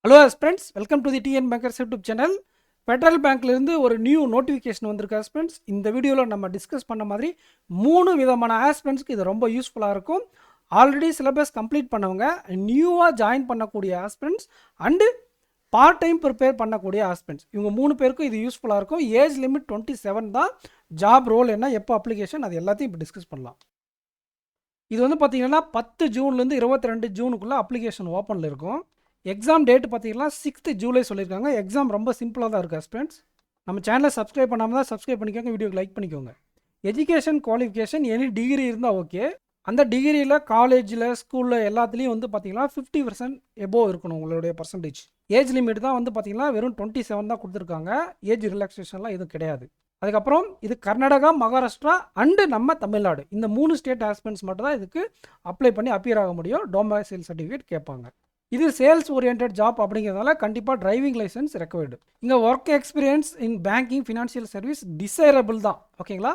Hello friends, welcome to the TN bankers YouTube channel. Federal பேங்க்லேருந்து ஒரு new notification வந்திருக்கு friends. இந்த வீடியோவில் நம்ம டிஸ்கஸ் பண்ண மாதிரி 3 விதமான ஆஸ்பிரண்ட்ஸ்க்கு இது ரொம்ப யூஸ்ஃபுல்லாக இருக்கும். ஆல்ரெடி சிலபஸ் கம்ப்ளீட் பண்ணவங்க, நியூவாக ஜாயின் பண்ணக்கூடிய aspirants and part time prepare பண்ணக்கூடிய ஆஸ்பிரண்ட்ஸ், இவங்க 3 பேருக்கும் இது யூஸ்ஃபுல்லாக இருக்கும். ஏஜ் லிமிட் 27 தான். ஜாப் ரோல் என்ன, எப்போ அப்ளிகேஷன், அது எல்லாத்தையும் இப்போ டிஸ்கஸ் பண்ணலாம். இது வந்து பார்த்தீங்கன்னா 10 ஜூன்லேருந்து 22 ஜூனுக்குள்ளே அப்ளிகேஷன் ஓப்பனில் இருக்கும். எக்ஸாம் டேட் பார்த்தீங்கன்னா 6 ஜூலை சொல்லியிருக்காங்க. எக்ஸாம் ரொம்ப சிம்பிளாக தான் இருக்குது ஸ்டூடெண்ட்ஸ். நம்ம சேனலை சப்ஸ்கிரைப் பண்ணாமல் தான் சப்ஸ்கிரைப் பண்ணிக்கோங்க, வீடியோக்கு லைக் பண்ணிக்கோங்க. எஜுகேஷன் குவாலிஃபிகேஷன் எனி டிகிரி இருந்தால் ஓகே. அந்த டிகிரியில் காலேஜில் ஸ்கூலில் எல்லாத்துலேயும் வந்து பார்த்தீங்கன்னா 50% எபோவ் இருக்கணும் உங்களுடைய பர்சன்டேஜ். ஏஜ் லிமிட் தான் வந்து பார்த்தீங்கன்னா வெறும் 27 தான் கொடுத்துருக்காங்க. ஏஜ் ரிலாக்ஸேஷன்லாம் எதுவும் கிடையாது. அதுக்கப்புறம் இது கர்நாடகா, மகாராஷ்டிரா அண்டு நம்ம தமிழ்நாடு, இந்த 3 ஸ்டேட் ஆஸ்பிரண்ட்ஸ் மட்டும் தான் இதுக்கு அப்ளை பண்ணி அப்பியர் ஆக முடியும். டொமைசைல் சர்டிஃபிகேட் கேட்பாங்க. இது சேல்ஸ் ஓரியன்ட் ஜாப் அப்படிங்கிறதுனால கண்டிப்பாக டிரைவிங் லைசன்ஸ் ரெக்வயர்டு. இங்கே work experience in banking financial service desirable தான், ஓகேங்களா.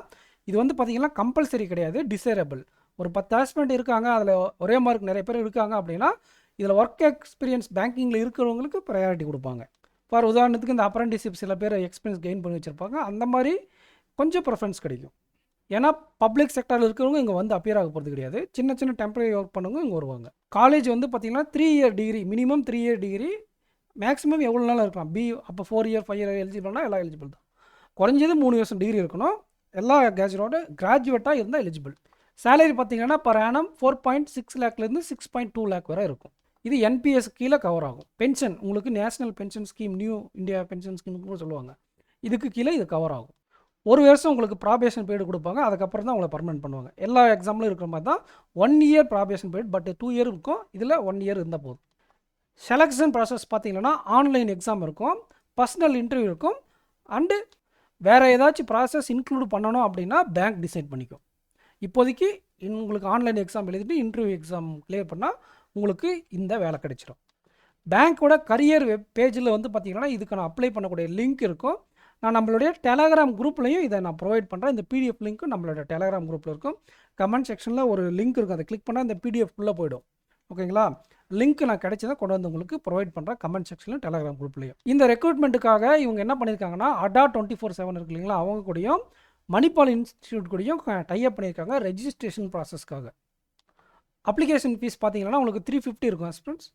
இது வந்து பார்த்தீங்கன்னா கம்பல்சரி கிடையாது, டிசைரபிள். ஒரு 10 ஆஸ்பிரண்ட் இருக்காங்க, அதில் ஒரே மார்க் நிறைய பேர் இருக்காங்க அப்படின்னா இதில் ஒர்க் எக்ஸ்பீரியன்ஸ் பேங்கிங்கில் இருக்கிறவங்களுக்கு ப்ரையாரிட்டி கொடுப்பாங்க. ஃபார் உதாரணத்துக்கு இந்த அப்ரெண்டிஸ்ஷிப் சில பேர் எக்ஸ்பீரியன்ஸ் கெயின் பண்ணி வச்சுருப்பாங்க, அந்த மாதிரி கொஞ்சம் ப்ரிஃபரன்ஸ் கிடைக்கும். ஏன்னா பப்ளிக் செக்டரில் இருக்கிறவங்க இங்கே வந்து அப்பியர் ஆக போகிறது கிடையாது. சின்ன சின்ன டெம்பரரி ஒர்க் பண்ணவங்க இங்கே வருவாங்க. காலேஜ் வந்து பார்த்திங்கன்னா 3 year degree, minimum 3 year degree, maximum எவ்வளோ நாளும் இருக்கலாம். அப்போ 4 இயர் 5 இயர் எலிஜிபிள்னா எல்லாம் எலிஜிபிள் தான். குறைஞ்சது 3 வருஷம் டிகிரி இருக்கணும். எல்லா கிராஜுவேட்டாக இருந்தால் எலிஜிபிள். சேலரி பார்த்திங்கன்னா பர் ஆனம் 4.6 லேக்லேருந்து 6.2 லேக் வரை இருக்கும். இது என்பிஎஸ் கீழே கவர் ஆகும். பென்ஷன் உங்களுக்கு national pension scheme, new India pension ஸ்கீம்னு சொல்லுவாங்க, இதுக்கு கீழே இது கவர் ஆகும். ஒரு வருஷம் உங்களுக்கு ப்ராபேஷன் பீரியட் கொடுப்பாங்க, அதுக்கப்புறம் தான் உங்களை பர்மனெண்ட் பண்ணுவாங்க. எல்லா எக்ஸாம்லையும் இருக்கிற மாதிரி தான் 1 year prohibition period, but 2 year இருக்கும். இதில் 1 இயர் இருந்தால் போதும். செலெக்ஷன் ப்ராசஸ் பார்த்தீங்கன்னா ஆன்லைன் எக்ஸாம் இருக்கும், பர்சனல் இன்டர்வியூ இருக்கும், அண்டு வேறு ஏதாச்சும் ப்ராசஸ் இன்க்ளூட் பண்ணணும் அப்படின்னா பேங்க் டிசைட் பண்ணிக்கும். இப்போதைக்கு உங்களுக்கு ஆன்லைன் எக்ஸாம் எழுதிட்டு இன்டர்வியூ எக்ஸாம் கிளியர் பண்ணால் உங்களுக்கு இந்த வேலை கிடைச்சிடும். பேங்க்கோட கரியர் வெப் பேஜில் வந்து பார்த்திங்கன்னா இதுக்கான அப்ளை பண்ணக்கூடிய லிங்க் இருக்கும். நான் நம்மளுடைய டெலகிராம் குரூப்லையும் இதை நான் ப்ரொவைட் பண்ணுறேன். இந்த பிடிஎஃப் லிங்க்கும் நம்மளோட டெலகிராம் குரூப்பில் இருக்கும். கமெண்ட் செக்ஷனில் ஒரு லிங்க் இருக்கும், அதை கிளிக் பண்ணால் இந்த பிடிஎஃப் உள்ளே போய்டும், ஓகேங்களா. லிங்க் நான் கிடைச்சதை கொண்டு வந்து உங்களுக்கு ப்ரொவைட் பண்ணுறேன் கமெண்ட் செக்ஷனில் டெலகிராம் குரூப்லையும். இந்த ரெக்ரூட்மெண்ட்டுக்காக இவங்க என்ன பண்ணியிருக்காங்கன்னா அடா 24/7 இருக்கு இல்லைங்களா, அவங்க கூடயும் மணிப்பால் இன்ஸ்டியூட் கூடயும் டைப் பண்ணியிருக்காங்க ரெஜிஸ்ட்ரேஷன் ப்ராசஸ்க்காக. அப்ளிகேஷன் ஃபீஸ் பார்த்தீங்கன்னா உங்களுக்கு 350 இருக்கும் ஸ்டூடெண்ட்ஸ்.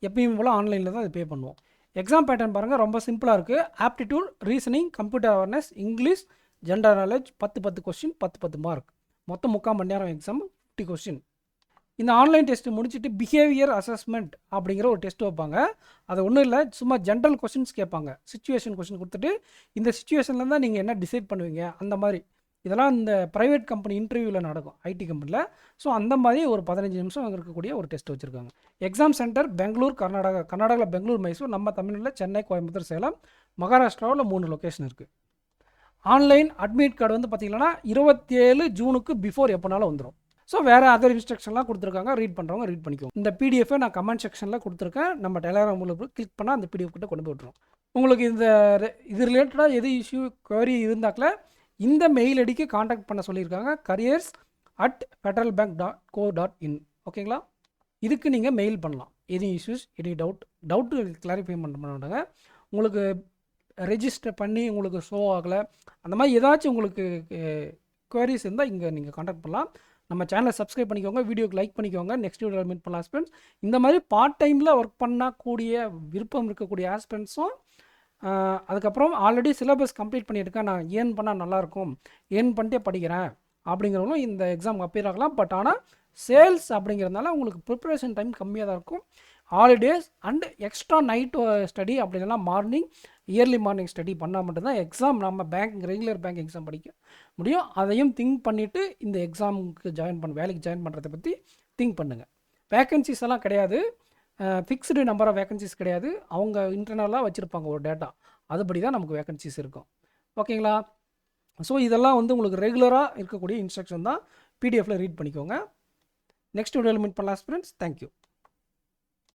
எப்பயும் போல் ஆன்லைனில் தான் அது பே பண்ணுவோம். எக்ஸாம் பேட்டர்ன் பாருங்கள், ரொம்ப சிம்பிளாக இருக்குது. Aptitude, reasoning, computer awareness, English, general knowledge, 10 question, 10 mark, மொத்தம் 3/4 மணி நேரம் எக்ஸாம், 50 கொஸ்டின். இந்த ஆன்லைன் டெஸ்ட் முடிச்சுட்டு பிஹேவியர் அசஸ்மெண்ட் அப்படிங்கிற ஒரு டெஸ்ட் வைப்பாங்க. அது ஒன்றும் இல்லை, சும்மா ஜென்ரல் கொஸ்டின்ஸ் கேட்பாங்க. சிச்சுவேஷன் கொஸ்டின் கொடுத்துட்டு இந்த சிச்சுவேஷனில் தான் நீங்கள் என்ன டிசைட் பண்ணுவீங்க அந்த மாதிரி. இதெல்லாம் இந்த ப்ரைவேட் கம்பெனி இன்டர்வியூவில் நடக்கும், ஐடி கம்பெனியில். ஸோ அந்த மாதிரி ஒரு 15 நிமிஷம் இருக்கக்கூடிய ஒரு டெஸ்ட் வச்சுருக்காங்க. எக்ஸாம் சென்டர் பெங்களூர், கர்நாடகாவில் பெங்களூர், மைசூர், நம்ம தமிழ்நாட்டில் சென்னை, கோயம்புத்தூர், சேலம், மகாராஷ்டிராவில் 3 லொக்கேஷன் இருக்குது. ஆன்லைன் அட்மிட் கார்டு வந்து பார்த்திங்கன்னா 27 ஜூனுக்கு பிஃபோர் எப்போனாலும் வந்துடும். ஸோ வேறு அதர் இன்ஸ்ட்ரக்ஷன்லாம் கொடுத்துருக்காங்க, ரீட் பண்ணுறவங்க ரீட் பண்ணிக்கோங்க. இந்த பிடிஎஃபை நான் கமெண்ட் செக்ஷனில் கொடுத்துருக்கேன். நம்ம டெலகிராம் உங்களுக்கு கிளிக் பண்ணால் அந்த பிடிஎஃப் கிட்ட கொண்டு போய் விட்டுரும். உங்களுக்கு இது ரிலேட்டடாக எது இஷ்யூ குவரி இருந்தாக்கில் இந்த மெயில் ஐடிக்கு காண்டாக்ட் பண்ண சொல்லியிருக்காங்க, careers@federalbank.co.in, ஓகேங்களா. இதுக்கு நீங்கள் மெயில் பண்ணலாம். Any issues, any doubt clarify பண்ண மாட்டாங்க. உங்களுக்கு ரெஜிஸ்டர் பண்ணி உங்களுக்கு ஷோ ஆகலை, அந்த மாதிரி ஏதாச்சும் உங்களுக்கு குவரிஸ் இருந்தால் இங்கே நீங்கள் காண்டாக்ட் பண்ணலாம். நம்ம சேனலை சப்ஸ்கிரைப் பண்ணிக்கோங்க, வீடியோக்கு லைக் பண்ணிக்கோங்க. நெக்ஸ்ட் வீடியோவில் மீட் பண்ணலாம் ஆஸ்பிரண்ட்ஸ். இந்த மாதிரி பார்ட் டைமில் ஒர்க் பண்ணக்கூடிய விருப்பம் இருக்கக்கூடிய ஆஸ்பிரண்ட்ஸும், அதுக்கப்புறம் ஆல்ரெடி சிலபஸ் கம்ப்ளீட் பண்ணியிருக்கேன், நான் ஏர்ன் பண்ணால் நல்லாயிருக்கும், ஏர்ன் பண்ணிட்டே படிக்கிறேன் அப்படிங்கிறவங்களும் இந்த எக்ஸாம் அப்பியர் ஆகலாம். பட் ஆனால் சேல்ஸ் அப்படிங்கிறதுனால உங்களுக்கு ப்ரிப்பரேஷன் டைம் கம்மியாக தான் இருக்கும். Holidays and extra night study அப்படின்னா மார்னிங், இயர்லி மார்னிங் ஸ்டடி பண்ணால் மட்டும்தான் எக்ஸாம் நம்ம ரெகுலர் பேங்க் எக்ஸாம் படிக்க முடியும். அதையும் திங்க் பண்ணிவிட்டு இந்த எக்ஸாமுக்கு வேலைக்கு ஜாயின் பண்ணுறதை பற்றி திங்க் பண்ணுங்கள். வேக்கன்சிஸ் எல்லாம் கிடையாது, ஃபிக்ஸ்டு நம்பர் ஆஃப் வேக்கன்சிஸ் கிடையாது. அவங்க இன்டர்னலாக வச்சுருப்பாங்க ஒரு டேட்டா, அதுபடி தான் நமக்கு வேக்கன்சிஸ் இருக்கும், ஓகேங்களா. ஸோ இதெல்லாம் வந்து உங்களுக்கு ரெகுலராக இருக்கக்கூடிய இன்ஸ்ட்ரக்ஷன் தான், பிடிஎஃப்பில் ரீட் பண்ணிக்கோங்க. நெக்ஸ்ட் வீடியோவில் மீட் பண்ணலாம் ஃப்ரெண்ட்ஸ். தேங்க்யூ.